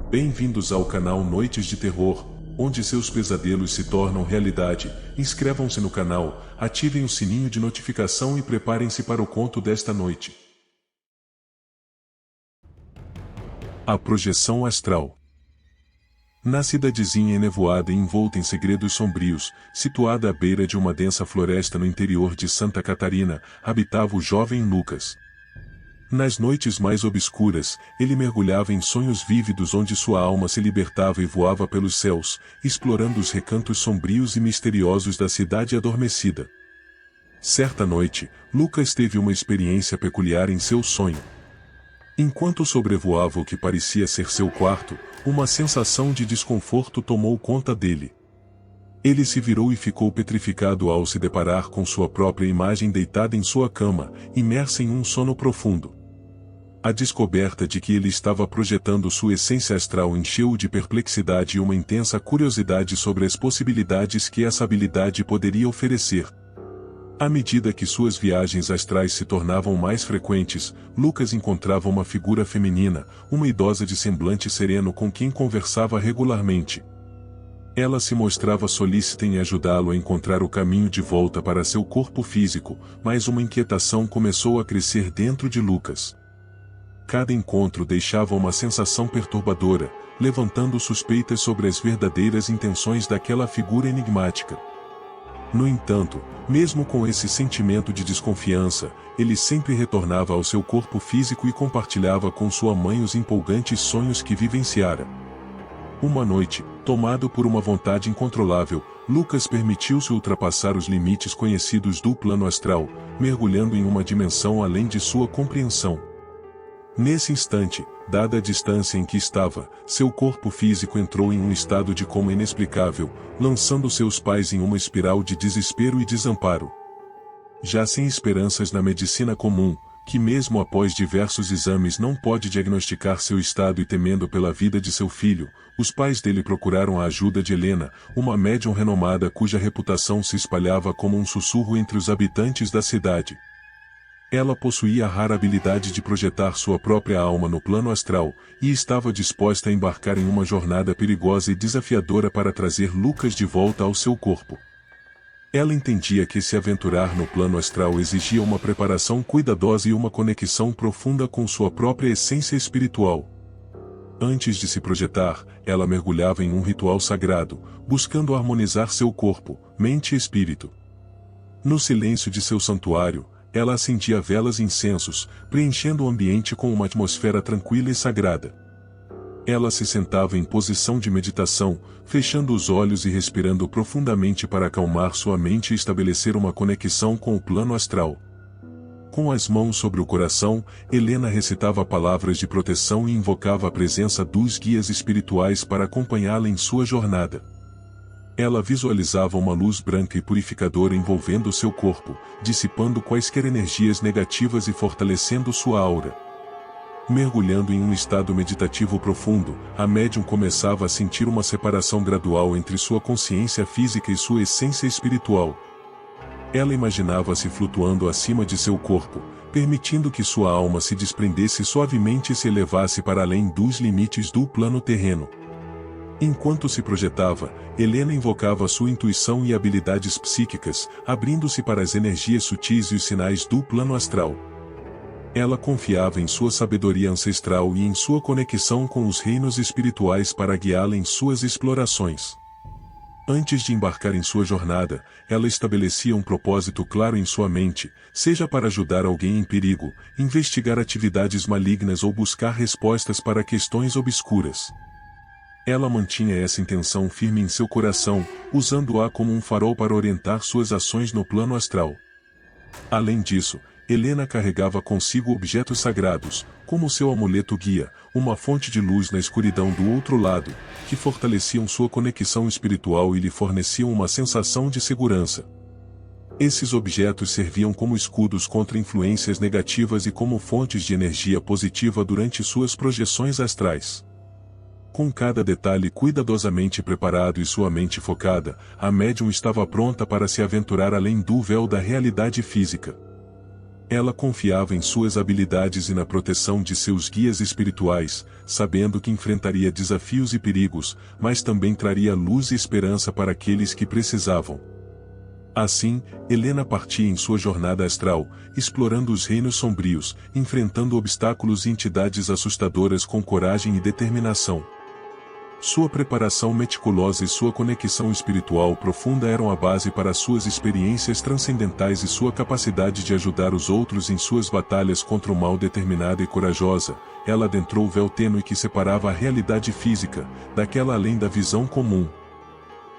Bem-vindos ao canal Noites de Terror, onde seus pesadelos se tornam realidade. Inscrevam-se no canal, ativem o sininho de notificação e preparem-se para o conto desta noite. A projeção astral. Na cidadezinha enevoada e envolta em segredos sombrios, situada à beira de uma densa floresta no interior de Santa Catarina, habitava o jovem Lucas. Nas noites mais obscuras, ele mergulhava em sonhos vívidos onde sua alma se libertava e voava pelos céus, explorando os recantos sombrios e misteriosos da cidade adormecida. Certa noite, Lucas teve uma experiência peculiar em seu sonho. Enquanto sobrevoava o que parecia ser seu quarto, uma sensação de desconforto tomou conta dele. Ele se virou e ficou petrificado ao se deparar com sua própria imagem deitada em sua cama, imersa em um sono profundo. A descoberta de que ele estava projetando sua essência astral encheu-o de perplexidade e uma intensa curiosidade sobre as possibilidades que essa habilidade poderia oferecer. À medida que suas viagens astrais se tornavam mais frequentes, Lucas encontrava uma figura feminina, uma idosa de semblante sereno com quem conversava regularmente. Ela se mostrava solícita em ajudá-lo a encontrar o caminho de volta para seu corpo físico, mas uma inquietação começou a crescer dentro de Lucas. Cada encontro deixava uma sensação perturbadora, levantando suspeitas sobre as verdadeiras intenções daquela figura enigmática. No entanto, mesmo com esse sentimento de desconfiança, ele sempre retornava ao seu corpo físico e compartilhava com sua mãe os empolgantes sonhos que vivenciara. Uma noite, tomado por uma vontade incontrolável, Lucas permitiu-se ultrapassar os limites conhecidos do plano astral, mergulhando em uma dimensão além de sua compreensão. Nesse instante, dada a distância em que estava, seu corpo físico entrou em um estado de coma inexplicável, lançando seus pais em uma espiral de desespero e desamparo. Já sem esperanças na medicina comum, que mesmo após diversos exames não pode diagnosticar seu estado e temendo pela vida de seu filho, os pais dele procuraram a ajuda de Helena, uma médium renomada cuja reputação se espalhava como um sussurro entre os habitantes da cidade. Ela possuía a rara habilidade de projetar sua própria alma no plano astral, e estava disposta a embarcar em uma jornada perigosa e desafiadora para trazer Lucas de volta ao seu corpo. Ela entendia que se aventurar no plano astral exigia uma preparação cuidadosa e uma conexão profunda com sua própria essência espiritual. Antes de se projetar, ela mergulhava em um ritual sagrado, buscando harmonizar seu corpo, mente e espírito. No silêncio de seu santuário, ela acendia velas e incensos, preenchendo o ambiente com uma atmosfera tranquila e sagrada. Ela se sentava em posição de meditação, fechando os olhos e respirando profundamente para acalmar sua mente e estabelecer uma conexão com o plano astral. Com as mãos sobre o coração, Helena recitava palavras de proteção e invocava a presença dos guias espirituais para acompanhá-la em sua jornada. Ela visualizava uma luz branca e purificadora envolvendo seu corpo, dissipando quaisquer energias negativas e fortalecendo sua aura. Mergulhando em um estado meditativo profundo, a médium começava a sentir uma separação gradual entre sua consciência física e sua essência espiritual. Ela imaginava-se flutuando acima de seu corpo, permitindo que sua alma se desprendesse suavemente e se elevasse para além dos limites do plano terreno. Enquanto se projetava, Helena invocava sua intuição e habilidades psíquicas, abrindo-se para as energias sutis e os sinais do plano astral. Ela confiava em sua sabedoria ancestral e em sua conexão com os reinos espirituais para guiá-la em suas explorações. Antes de embarcar em sua jornada, ela estabelecia um propósito claro em sua mente, seja para ajudar alguém em perigo, investigar atividades malignas ou buscar respostas para questões obscuras. Ela mantinha essa intenção firme em seu coração, usando-a como um farol para orientar suas ações no plano astral. Além disso, Helena carregava consigo objetos sagrados, como seu amuleto guia, uma fonte de luz na escuridão do outro lado, que fortaleciam sua conexão espiritual e lhe forneciam uma sensação de segurança. Esses objetos serviam como escudos contra influências negativas e como fontes de energia positiva durante suas projeções astrais. Com cada detalhe cuidadosamente preparado e sua mente focada, a médium estava pronta para se aventurar além do véu da realidade física. Ela confiava em suas habilidades e na proteção de seus guias espirituais, sabendo que enfrentaria desafios e perigos, mas também traria luz e esperança para aqueles que precisavam. Assim, Helena partia em sua jornada astral, explorando os reinos sombrios, enfrentando obstáculos e entidades assustadoras com coragem e determinação. Sua preparação meticulosa e sua conexão espiritual profunda eram a base para suas experiências transcendentais e sua capacidade de ajudar os outros em suas batalhas contra o mal. Determinada e corajosa, ela adentrou o véu tênue que separava a realidade física, daquela além da visão comum.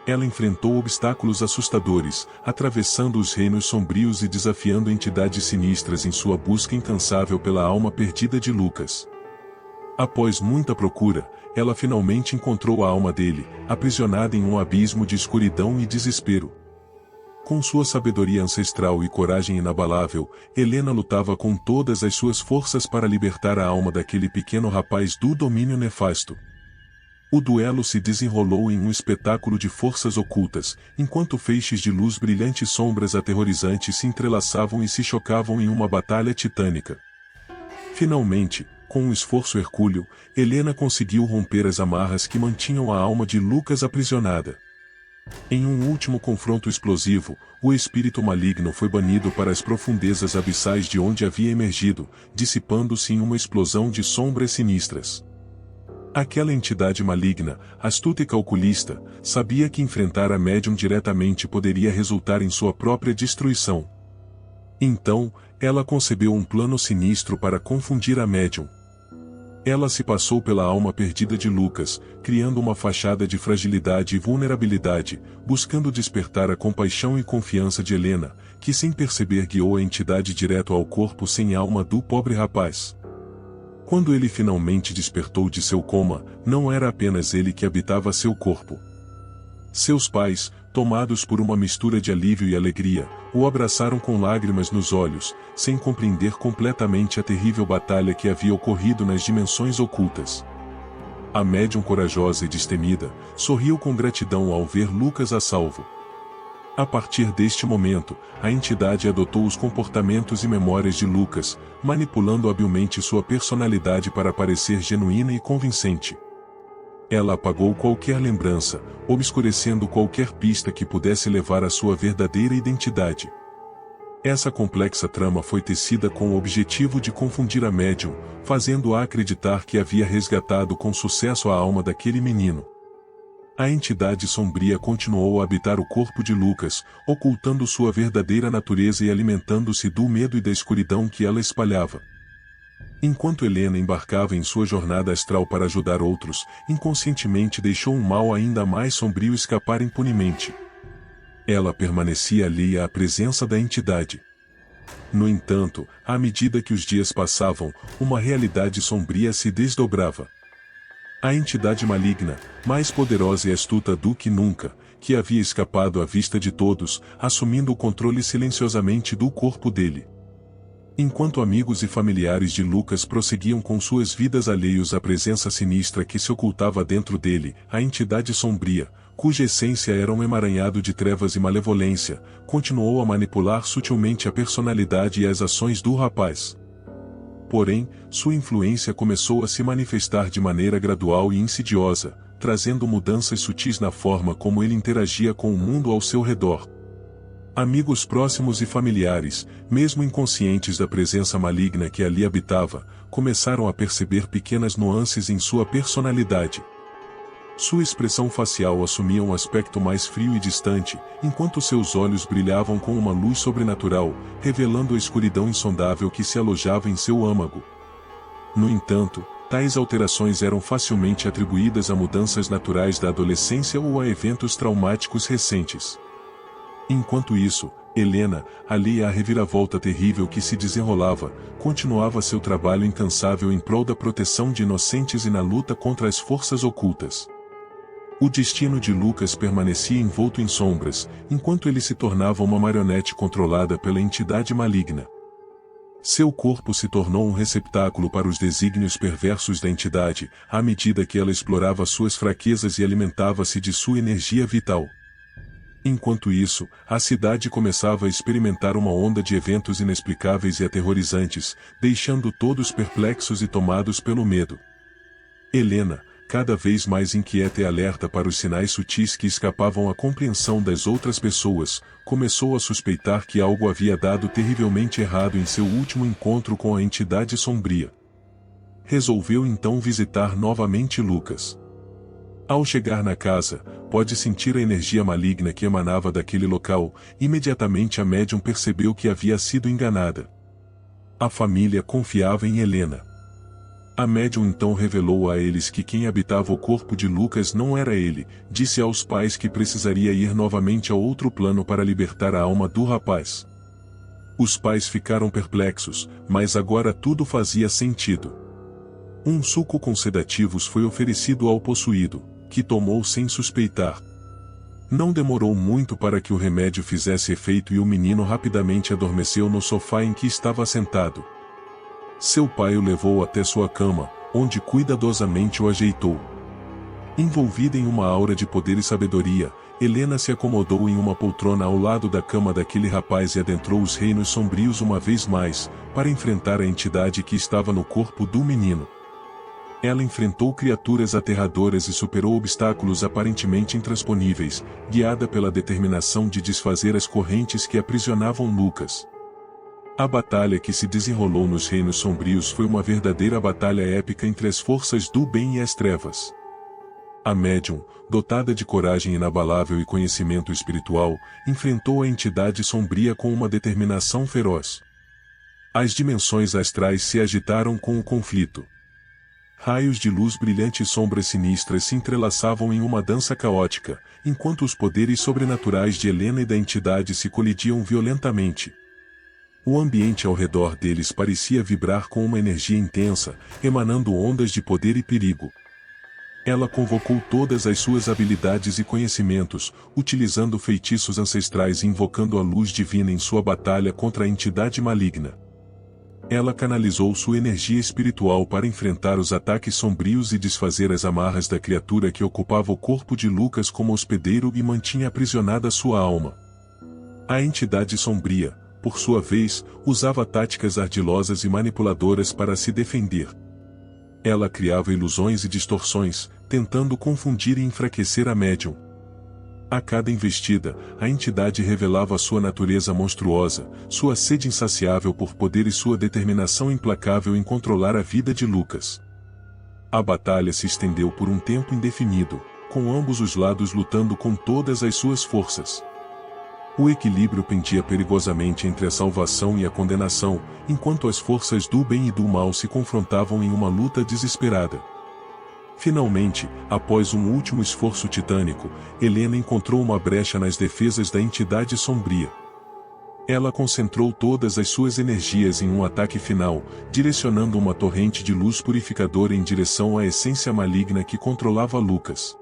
Ela enfrentou obstáculos assustadores, atravessando os reinos sombrios e desafiando entidades sinistras em sua busca incansável pela alma perdida de Lucas. Após muita procura, ela finalmente encontrou a alma dele, aprisionada em um abismo de escuridão e desespero. Com sua sabedoria ancestral e coragem inabalável, Helena lutava com todas as suas forças para libertar a alma daquele pequeno rapaz do domínio nefasto. O duelo se desenrolou em um espetáculo de forças ocultas, enquanto feixes de luz brilhante e sombras aterrorizantes se entrelaçavam e se chocavam em uma batalha titânica. Finalmente, com um esforço hercúleo, Helena conseguiu romper as amarras que mantinham a alma de Lucas aprisionada. Em um último confronto explosivo, o espírito maligno foi banido para as profundezas abissais de onde havia emergido, dissipando-se em uma explosão de sombras sinistras. Aquela entidade maligna, astuta e calculista, sabia que enfrentar a médium diretamente poderia resultar em sua própria destruição. Então, ela concebeu um plano sinistro para confundir a médium. Ela se passou pela alma perdida de Lucas, criando uma fachada de fragilidade e vulnerabilidade, buscando despertar a compaixão e confiança de Helena, que sem perceber guiou a entidade direto ao corpo sem alma do pobre rapaz. Quando ele finalmente despertou de seu coma, não era apenas ele que habitava seu corpo. Seus pais, tomados por uma mistura de alívio e alegria, o abraçaram com lágrimas nos olhos, sem compreender completamente a terrível batalha que havia ocorrido nas dimensões ocultas. A médium corajosa e destemida, sorriu com gratidão ao ver Lucas a salvo. A partir deste momento, a entidade adotou os comportamentos e memórias de Lucas, manipulando habilmente sua personalidade para parecer genuína e convincente. Ela apagou qualquer lembrança, obscurecendo qualquer pista que pudesse levar à sua verdadeira identidade. Essa complexa trama foi tecida com o objetivo de confundir a médium, fazendo-a acreditar que havia resgatado com sucesso a alma daquele menino. A entidade sombria continuou a habitar o corpo de Lucas, ocultando sua verdadeira natureza e alimentando-se do medo e da escuridão que ela espalhava. Enquanto Helena embarcava em sua jornada astral para ajudar outros, inconscientemente deixou um mal ainda mais sombrio escapar impunemente. Ela permanecia alheia à presença da entidade. No entanto, à medida que os dias passavam, uma realidade sombria se desdobrava. A entidade maligna, mais poderosa e astuta do que nunca, que havia escapado à vista de todos, assumindo o controle silenciosamente do corpo dele. Enquanto amigos e familiares de Lucas prosseguiam com suas vidas alheios à presença sinistra que se ocultava dentro dele, a entidade sombria, cuja essência era um emaranhado de trevas e malevolência, continuou a manipular sutilmente a personalidade e as ações do rapaz. Porém, sua influência começou a se manifestar de maneira gradual e insidiosa, trazendo mudanças sutis na forma como ele interagia com o mundo ao seu redor. Amigos próximos e familiares, mesmo inconscientes da presença maligna que ali habitava, começaram a perceber pequenas nuances em sua personalidade. Sua expressão facial assumia um aspecto mais frio e distante, enquanto seus olhos brilhavam com uma luz sobrenatural, revelando a escuridão insondável que se alojava em seu âmago. No entanto, tais alterações eram facilmente atribuídas a mudanças naturais da adolescência ou a eventos traumáticos recentes. Enquanto isso, Helena, alheia à reviravolta terrível que se desenrolava, continuava seu trabalho incansável em prol da proteção de inocentes e na luta contra as forças ocultas. O destino de Lucas permanecia envolto em sombras, enquanto ele se tornava uma marionete controlada pela entidade maligna. Seu corpo se tornou um receptáculo para os desígnios perversos da entidade, à medida que ela explorava suas fraquezas e alimentava-se de sua energia vital. Enquanto isso, a cidade começava a experimentar uma onda de eventos inexplicáveis e aterrorizantes, deixando todos perplexos e tomados pelo medo. Helena, cada vez mais inquieta e alerta para os sinais sutis que escapavam à compreensão das outras pessoas, começou a suspeitar que algo havia dado terrivelmente errado em seu último encontro com a entidade sombria. Resolveu então visitar novamente Lucas. Ao chegar na casa, pôde sentir a energia maligna que emanava daquele local. Imediatamente a médium percebeu que havia sido enganada. A família confiava em Helena. A médium então revelou a eles que quem habitava o corpo de Lucas não era ele, disse aos pais que precisaria ir novamente ao outro plano para libertar a alma do rapaz. Os pais ficaram perplexos, mas agora tudo fazia sentido. Um suco com sedativos foi oferecido ao possuído, que tomou sem suspeitar. Não demorou muito para que o remédio fizesse efeito e o menino rapidamente adormeceu no sofá em que estava sentado. Seu pai o levou até sua cama, onde cuidadosamente o ajeitou. Envolvida em uma aura de poder e sabedoria, Helena se acomodou em uma poltrona ao lado da cama daquele rapaz e adentrou os reinos sombrios uma vez mais, para enfrentar a entidade que estava no corpo do menino. Ela enfrentou criaturas aterradoras e superou obstáculos aparentemente intransponíveis, guiada pela determinação de desfazer as correntes que aprisionavam Lucas. A batalha que se desenrolou nos reinos sombrios foi uma verdadeira batalha épica entre as forças do bem e as trevas. A médium, dotada de coragem inabalável e conhecimento espiritual, enfrentou a entidade sombria com uma determinação feroz. As dimensões astrais se agitaram com o conflito. Raios de luz brilhante e sombras sinistras se entrelaçavam em uma dança caótica, enquanto os poderes sobrenaturais de Helena e da entidade se colidiam violentamente. O ambiente ao redor deles parecia vibrar com uma energia intensa, emanando ondas de poder e perigo. Ela convocou todas as suas habilidades e conhecimentos, utilizando feitiços ancestrais e invocando a luz divina em sua batalha contra a entidade maligna. Ela canalizou sua energia espiritual para enfrentar os ataques sombrios e desfazer as amarras da criatura que ocupava o corpo de Lucas como hospedeiro e mantinha aprisionada sua alma. A entidade sombria, por sua vez, usava táticas ardilosas e manipuladoras para se defender. Ela criava ilusões e distorções, tentando confundir e enfraquecer a médium. A cada investida, a entidade revelava sua natureza monstruosa, sua sede insaciável por poder e sua determinação implacável em controlar a vida de Lucas. A batalha se estendeu por um tempo indefinido, com ambos os lados lutando com todas as suas forças. O equilíbrio pendia perigosamente entre a salvação e a condenação, enquanto as forças do bem e do mal se confrontavam em uma luta desesperada. Finalmente, após um último esforço titânico, Helena encontrou uma brecha nas defesas da entidade sombria. Ela concentrou todas as suas energias em um ataque final, direcionando uma torrente de luz purificadora em direção à essência maligna que controlava Lucas.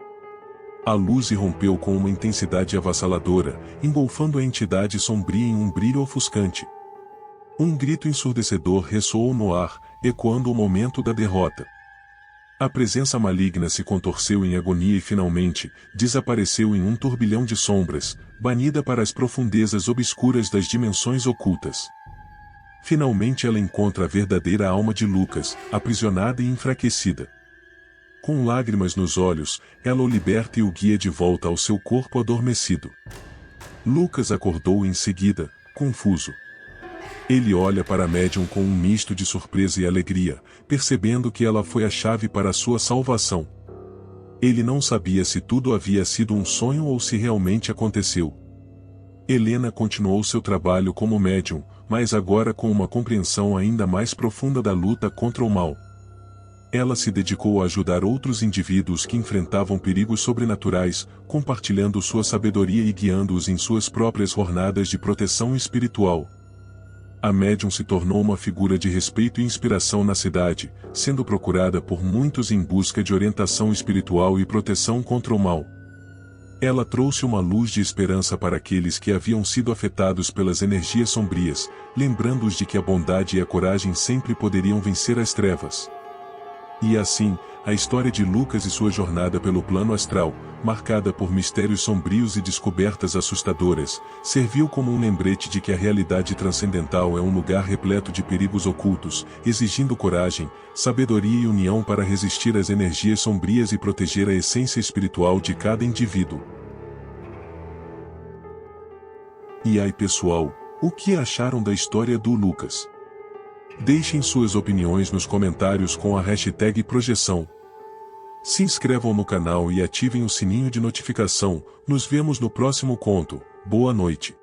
A luz irrompeu com uma intensidade avassaladora, engolfando a entidade sombria em um brilho ofuscante. Um grito ensurdecedor ressoou no ar, ecoando o momento da derrota. A presença maligna se contorceu em agonia e finalmente, desapareceu em um turbilhão de sombras, banida para as profundezas obscuras das dimensões ocultas. Finalmente ela encontra a verdadeira alma de Lucas, aprisionada e enfraquecida. Com lágrimas nos olhos, ela o liberta e o guia de volta ao seu corpo adormecido. Lucas acordou em seguida, confuso. Ele olha para a médium com um misto de surpresa e alegria, percebendo que ela foi a chave para a sua salvação. Ele não sabia se tudo havia sido um sonho ou se realmente aconteceu. Helena continuou seu trabalho como médium, mas agora com uma compreensão ainda mais profunda da luta contra o mal. Ela se dedicou a ajudar outros indivíduos que enfrentavam perigos sobrenaturais, compartilhando sua sabedoria e guiando-os em suas próprias jornadas de proteção espiritual. A médium se tornou uma figura de respeito e inspiração na cidade, sendo procurada por muitos em busca de orientação espiritual e proteção contra o mal. Ela trouxe uma luz de esperança para aqueles que haviam sido afetados pelas energias sombrias, lembrando-os de que a bondade e a coragem sempre poderiam vencer as trevas. E assim, a história de Lucas e sua jornada pelo plano astral, marcada por mistérios sombrios e descobertas assustadoras, serviu como um lembrete de que a realidade transcendental é um lugar repleto de perigos ocultos, exigindo coragem, sabedoria e união para resistir às energias sombrias e proteger a essência espiritual de cada indivíduo. E aí pessoal, o que acharam da história do Lucas? Deixem suas opiniões nos comentários com a hashtag projeção. Se inscrevam no canal e ativem o sininho de notificação. Nos vemos no próximo conto. Boa noite.